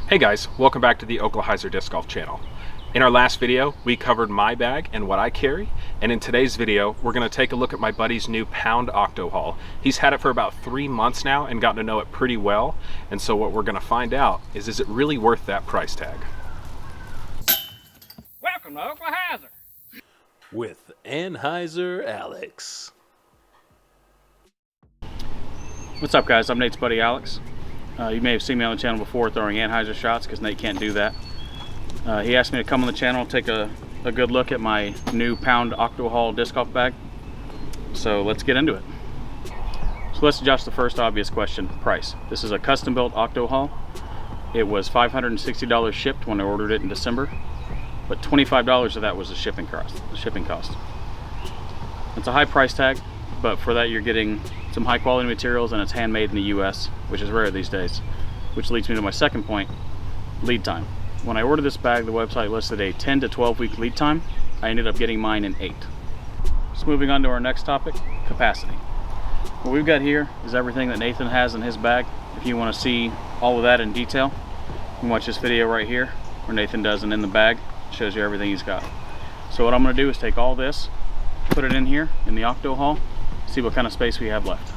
Hey guys, welcome back to the Oklahyzer Disc Golf channel. In our last video, we covered my bag and what I carry, and in today's video, we're going to take a look at my buddy's new Pound Octo-Haul. He's had it for about 3 months now and gotten to know it pretty well, and so what we're going to find out is it really worth that price tag? Welcome to Oklahyzer with Anheuser Alex. What's up, guys? I'm Nate's buddy Alex. You may have seen me on the channel before throwing Anheuser shots because Nate can't do that. He asked me to come on the channel and take a good look at my new Pound Octo-Haul disc golf bag. So let's get into it. So let's adjust the first obvious question, price. This is a custom-built Octo-Haul. It was $560 shipped when I ordered it in December, but $25 of that was the shipping cost. It's a high price tag, but for that you're getting some high quality materials and it's handmade in the US, which is rare these days. Which leads me to my second point, lead time. When I ordered this bag, the website listed a 10 to 12 week lead time. I ended up getting mine in 8. So moving on to our next topic, capacity. What we've got here is everything that Nathan has in his bag. If you want to see all of that in detail, you can watch this video right here where Nathan does an in the bag, shows you everything he's got. So what I'm going to do is take all this, put it in here in the Octo-Haul, see what kind of space we have left.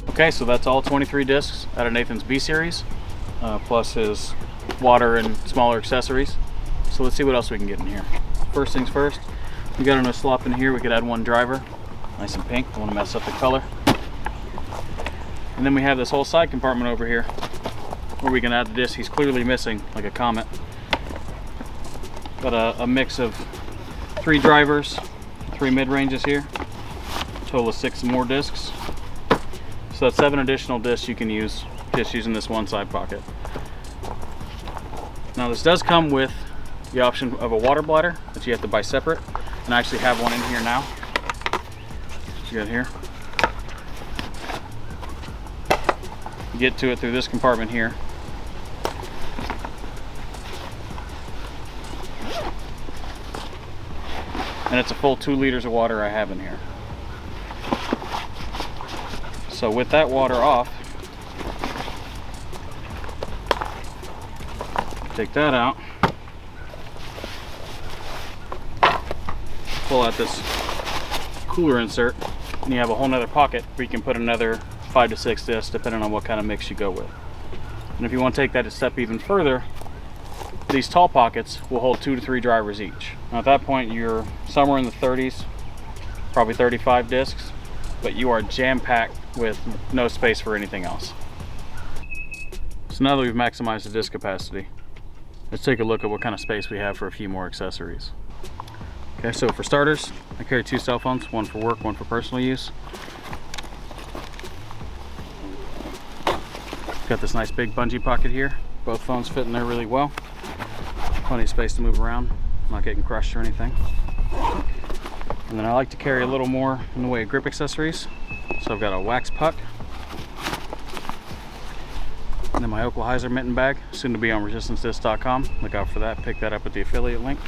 Okay, so that's all 23 discs out of Nathan's B series, plus his water and smaller accessories. So let's see what else we can get in here. First things first, we got a slop in here. We could add one driver, nice and pink. Don't want to mess up the color. And then we have this whole side compartment over here where we can add the disc he's clearly missing, like a Comet. Got a mix of 3 drivers, 3 mid-ranges here, total of 6 more discs. So that's 7 additional discs you can use just using this one side pocket. Now this does come with the option of a water bladder that you have to buy separate, and I actually have one in here now. You got here. You get to it through this compartment here. And it's a full 2 liters of water I have in here. So with that water off, take that out, pull out this cooler insert, and you have a whole nother pocket where you can put another 5 to 6 discs depending on what kind of mix you go with. And if you want to take that a step even further, these tall pockets will hold 2 to 3 drivers each. Now at that point you're somewhere in the 30s, probably 35 discs, but you are jam-packed with no space for anything else. So now that we've maximized the disc capacity, let's take a look at what kind of space we have for a few more accessories. Okay, so for starters, I carry 2 cell phones, one for work, one for personal use. Got this nice big bungee pocket here. Both phones fit in there really well. Plenty of space to move around, not getting crushed or anything. And then I like to carry a little more in the way of grip accessories. So I've got a wax puck. And then my Oklahyzer mitten bag, soon to be on resistancedisc.com. Look out for that, pick that up at the affiliate link.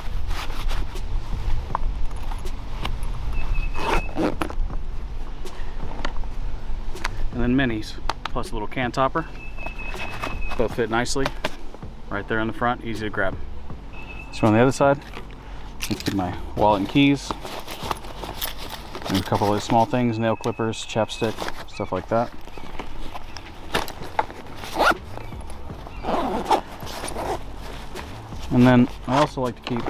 And then minis, plus a little can topper. Both fit nicely, right there in the front, easy to grab. So on the other side, let's get my wallet and keys. And a couple of small things, nail clippers, chapstick, stuff like that. And then I also like to keep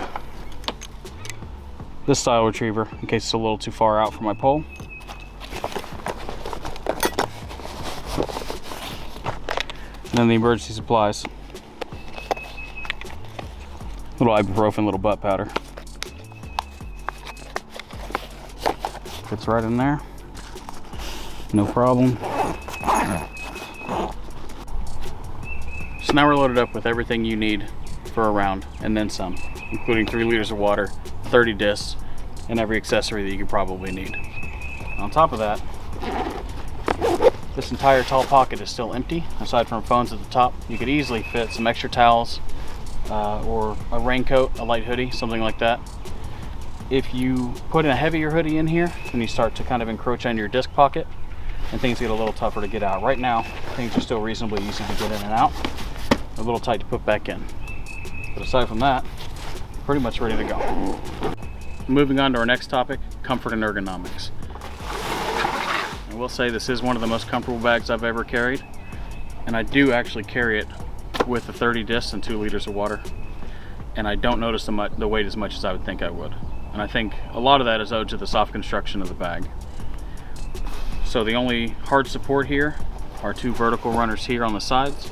this style retriever in case it's a little too far out for my pole. And then the emergency supplies. Little ibuprofen, little butt powder. Fits right in there. No problem. So now we're loaded up with everything you need for a round and then some, including 3 liters of water, 30 discs, and every accessory that you could probably need. On top of that, this entire tall pocket is still empty, aside from phones at the top. You could easily fit some extra towels or a raincoat, a light hoodie, something like that. If you put a heavier hoodie in here, then you start to kind of encroach on your disc pocket and things get a little tougher to get out. Right now, things are still reasonably easy to get in and out. A little tight to put back in. But aside from that, pretty much ready to go. Moving on to our next topic, comfort and ergonomics. I will say this is one of the most comfortable bags I've ever carried, and I do actually carry it with the 30 discs and 2 liters of water, and I don't notice the weight as much as I would think I would. And I think a lot of that is owed to the soft construction of the bag. So the only hard support here are 2 vertical runners here on the sides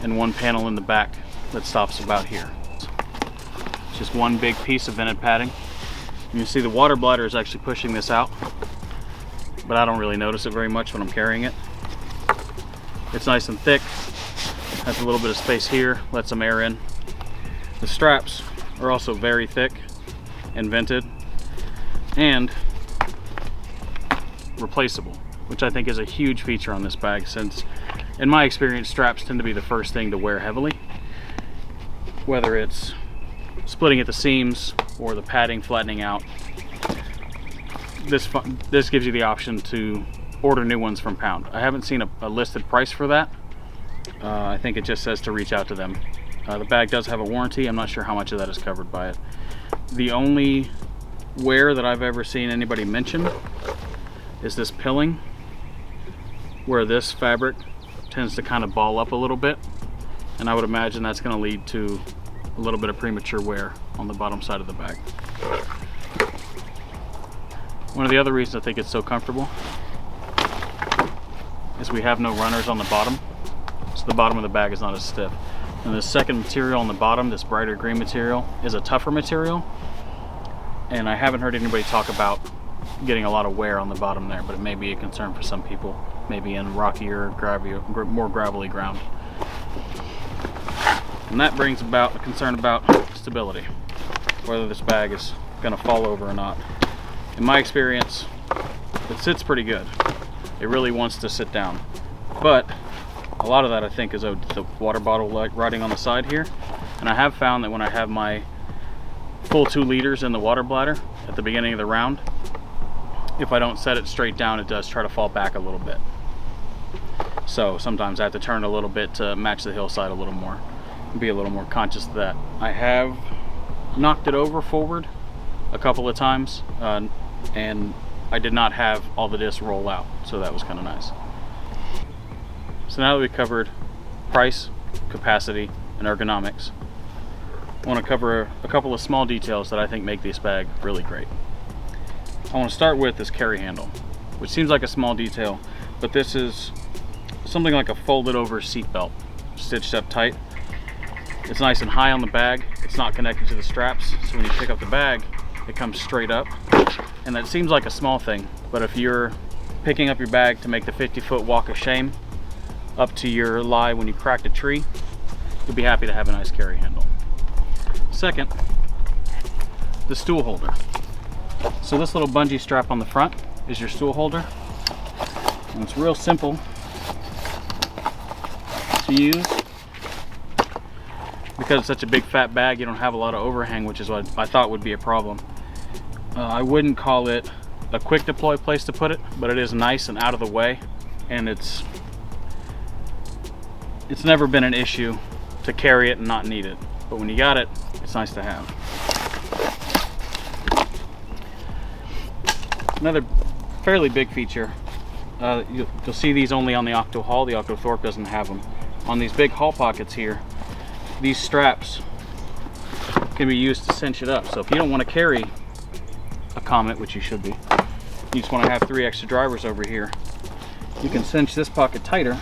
and 1 panel in the back that stops about here. It's just one big piece of vented padding. And you see the water bladder is actually pushing this out, but I don't really notice it very much when I'm carrying it. It's nice and thick, has a little bit of space here, lets some air in. The straps are also very thick and vented and replaceable, which I think is a huge feature on this bag, since in my experience straps tend to be the first thing to wear heavily, whether it's splitting at the seams or the padding flattening out. This gives you the option to order new ones from Pound. I haven't seen a listed price for that. I think it just says to reach out to them. The bag does have a warranty. I'm not sure how much of that is covered by it. The only wear that I've ever seen anybody mention is this pilling, where this fabric tends to kind of ball up a little bit, and I would imagine that's going to lead to a little bit of premature wear on the bottom side of the bag. One of the other reasons I think it's so comfortable is we have no runners on the bottom, so the bottom of the bag is not as stiff. And the second material on the bottom, this brighter green material, is a tougher material, and I haven't heard anybody talk about getting a lot of wear on the bottom there, but it may be a concern for some people, maybe in rockier, more gravelly ground. And that brings about a concern about stability, whether this bag is going to fall over or not. In my experience, it sits pretty good. It really wants to sit down, but a lot of that I think is owed to the water bottle riding on the side here. And I have found that when I have my full 2 liters in the water bladder at the beginning of the round, if I don't set it straight down, it does try to fall back a little bit. So sometimes I have to turn a little bit to match the hillside a little more, be a little more conscious of that. I have knocked it over forward a couple of times, and I did not have all the discs roll out, so that was kind of nice. So now that we've covered price, capacity, and ergonomics, I want to cover a couple of small details that I think make this bag really great. I want to start with this carry handle, which seems like a small detail, but this is something like a folded over seat belt, stitched up tight. It's nice and high on the bag. It's not connected to the straps, so when you pick up the bag, it comes straight up. And that seems like a small thing, but if you're picking up your bag to make the 50-foot walk of shame up to your lie when you cracked a tree, you'll be happy to have a nice carry handle. Second, the stool holder. So this little bungee strap on the front is your stool holder, and it's real simple to use. Because it's such a big fat bag, you don't have a lot of overhang, which is what I thought would be a problem. I wouldn't call it a quick deploy place to put it, but it is nice and out of the way, and it's never been an issue to carry it and not need it. But when you got it, it's nice to have. Another fairly big feature, you'll see these only on the Octo-Haul. The Octo-Thorpe doesn't have them. On these big haul pockets here, these straps can be used to cinch it up. So if you don't want to carry a Comet, which you should be, you just want to have 3 extra drivers over here, you can cinch this pocket tighter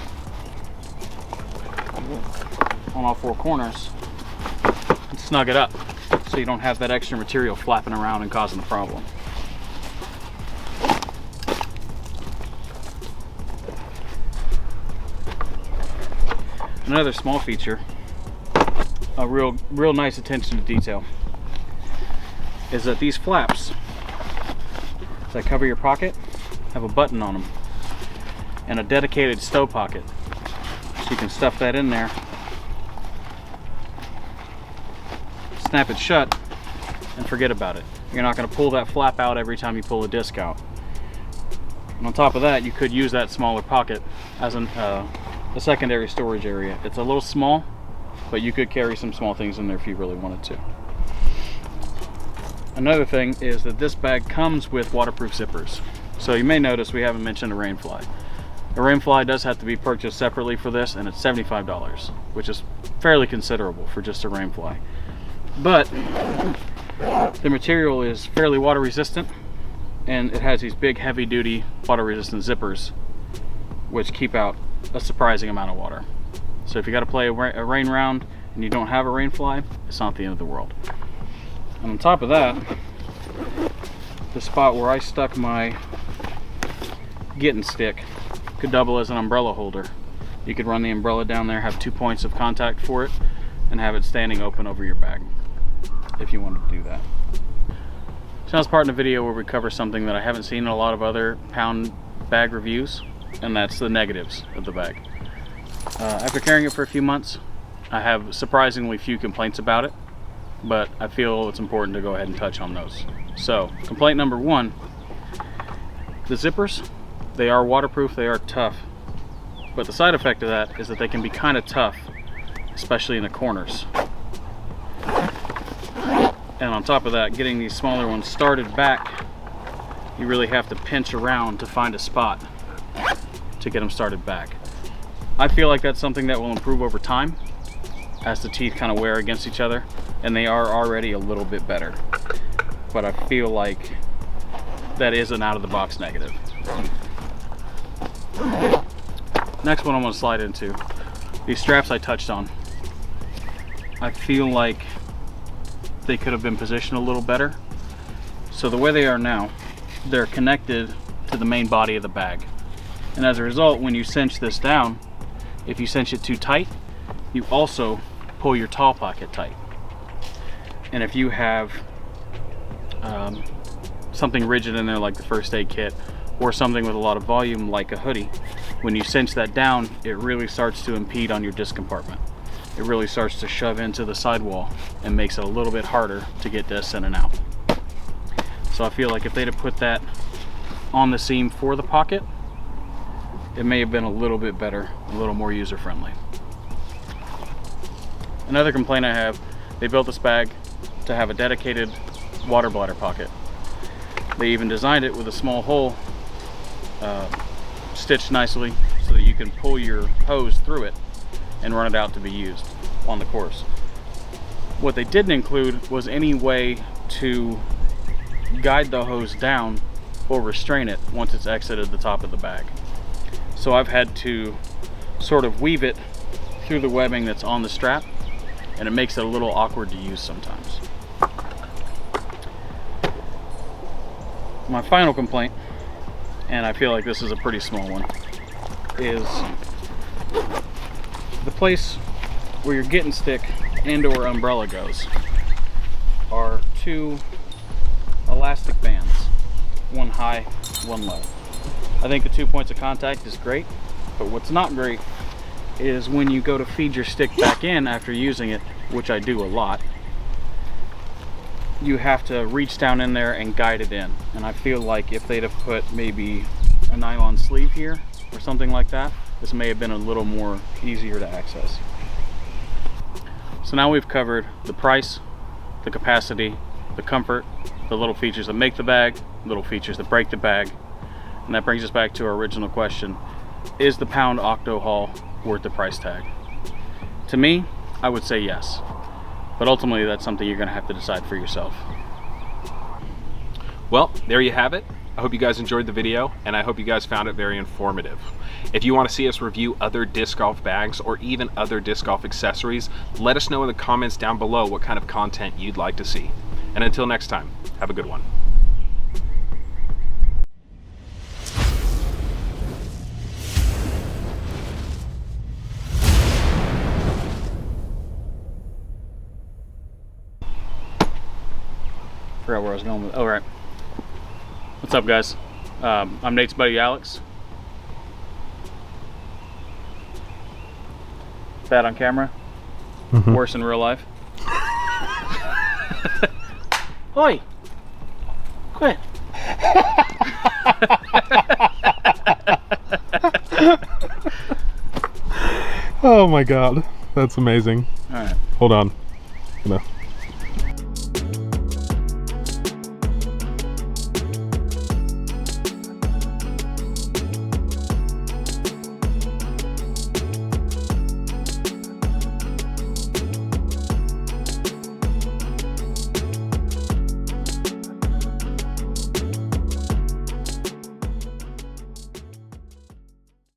on all 4 corners and snug it up so you don't have that extra material flapping around and causing a problem. Another small feature, a real nice attention to detail, is that these flaps that cover your pocket have a button on them and a dedicated stow pocket, so you can stuff that in there, snap it shut, and forget about it. You're not going to pull that flap out every time you pull a disc out. And on top of that, you could use that smaller pocket as a secondary storage area. It's a little small, but you could carry some small things in there if you really wanted to. Another thing is that this bag comes with waterproof zippers. So you may notice we haven't mentioned a rainfly. A rainfly does have to be purchased separately for this, and it's $75, which is fairly considerable for just a rainfly. But the material is fairly water resistant, and it has these big heavy duty water resistant zippers which keep out a surprising amount of water. So if you got to play a rain round and you don't have a rainfly, it's not the end of the world. And on top of that, the spot where I stuck my getting stick could double as an umbrella holder. You could run the umbrella down there, have 2 points of contact for it, and have it standing open over your bag if you wanted to do that. So now it's part in the video where we cover something that I haven't seen in a lot of other Pound bag reviews, and that's the negatives of the bag. After carrying it for a few months, I have surprisingly few complaints about it, but I feel it's important to go ahead and touch on those. So, complaint number 1, the zippers, they are waterproof, they are tough, but the side effect of that is that they can be kind of tough, especially in the corners. And on top of that, getting these smaller ones started back, you really have to pinch around to find a spot to get them started back. I feel like that's something that will improve over time as the teeth kind of wear against each other, and they are already a little bit better. But I feel like that is an out-of-the-box negative. Next one I'm going to slide into, these straps I touched on. I feel like they could have been positioned a little better. So the way they are now, they're connected to the main body of the bag. And as a result, when you cinch this down, if you cinch it too tight, you also pull your tall pocket tight. And if you have something rigid in there like the first aid kit, or something with a lot of volume like a hoodie, when you cinch that down, it really starts to impede on your disc compartment. It really starts to shove into the sidewall and makes it a little bit harder to get discs in and out. So I feel like if they'd have put that on the seam for the pocket, it may have been a little bit better, a little more user-friendly. Another complaint I have, they built this bag to have a dedicated water bladder pocket. They even designed it with a small hole stitched nicely so that you can pull your hose through it and run it out to be used on the course. What they didn't include was any way to guide the hose down or restrain it once it's exited the top of the bag. So I've had to sort of weave it through the webbing that's on the strap, and it makes it a little awkward to use sometimes. My final complaint, and I feel like this is a pretty small one, is the place where your getting stick and or umbrella goes are 2 elastic bands, one high, one low. I think the 2 points of contact is great, but what's not great is when you go to feed your stick back in after using it, which I do a lot, you have to reach down in there and guide it in. And I feel like if they'd have put maybe a nylon sleeve here or something like that, this may have been a little more easier to access. So now we've covered the price, the capacity, the comfort, the little features that make the bag, little features that break the bag. And that brings us back to our original question: is the Pound Octo-Haul worth the price tag? To me, I would say yes. But ultimately, that's something you're going to have to decide for yourself. Well, there you have it. I hope you guys enjoyed the video, and I hope you guys found it very informative. If you want to see us review other disc golf bags or even other disc golf accessories, let us know in the comments down below what kind of content you'd like to see. And until next time, have a good one. Forgot where I was going with. Oh, right. What's up, guys? I'm Nate's buddy Alex. Bad on camera. Worse in real life. Oi! Quit! Oh my god, that's amazing. All right. Hold on. I'm gonna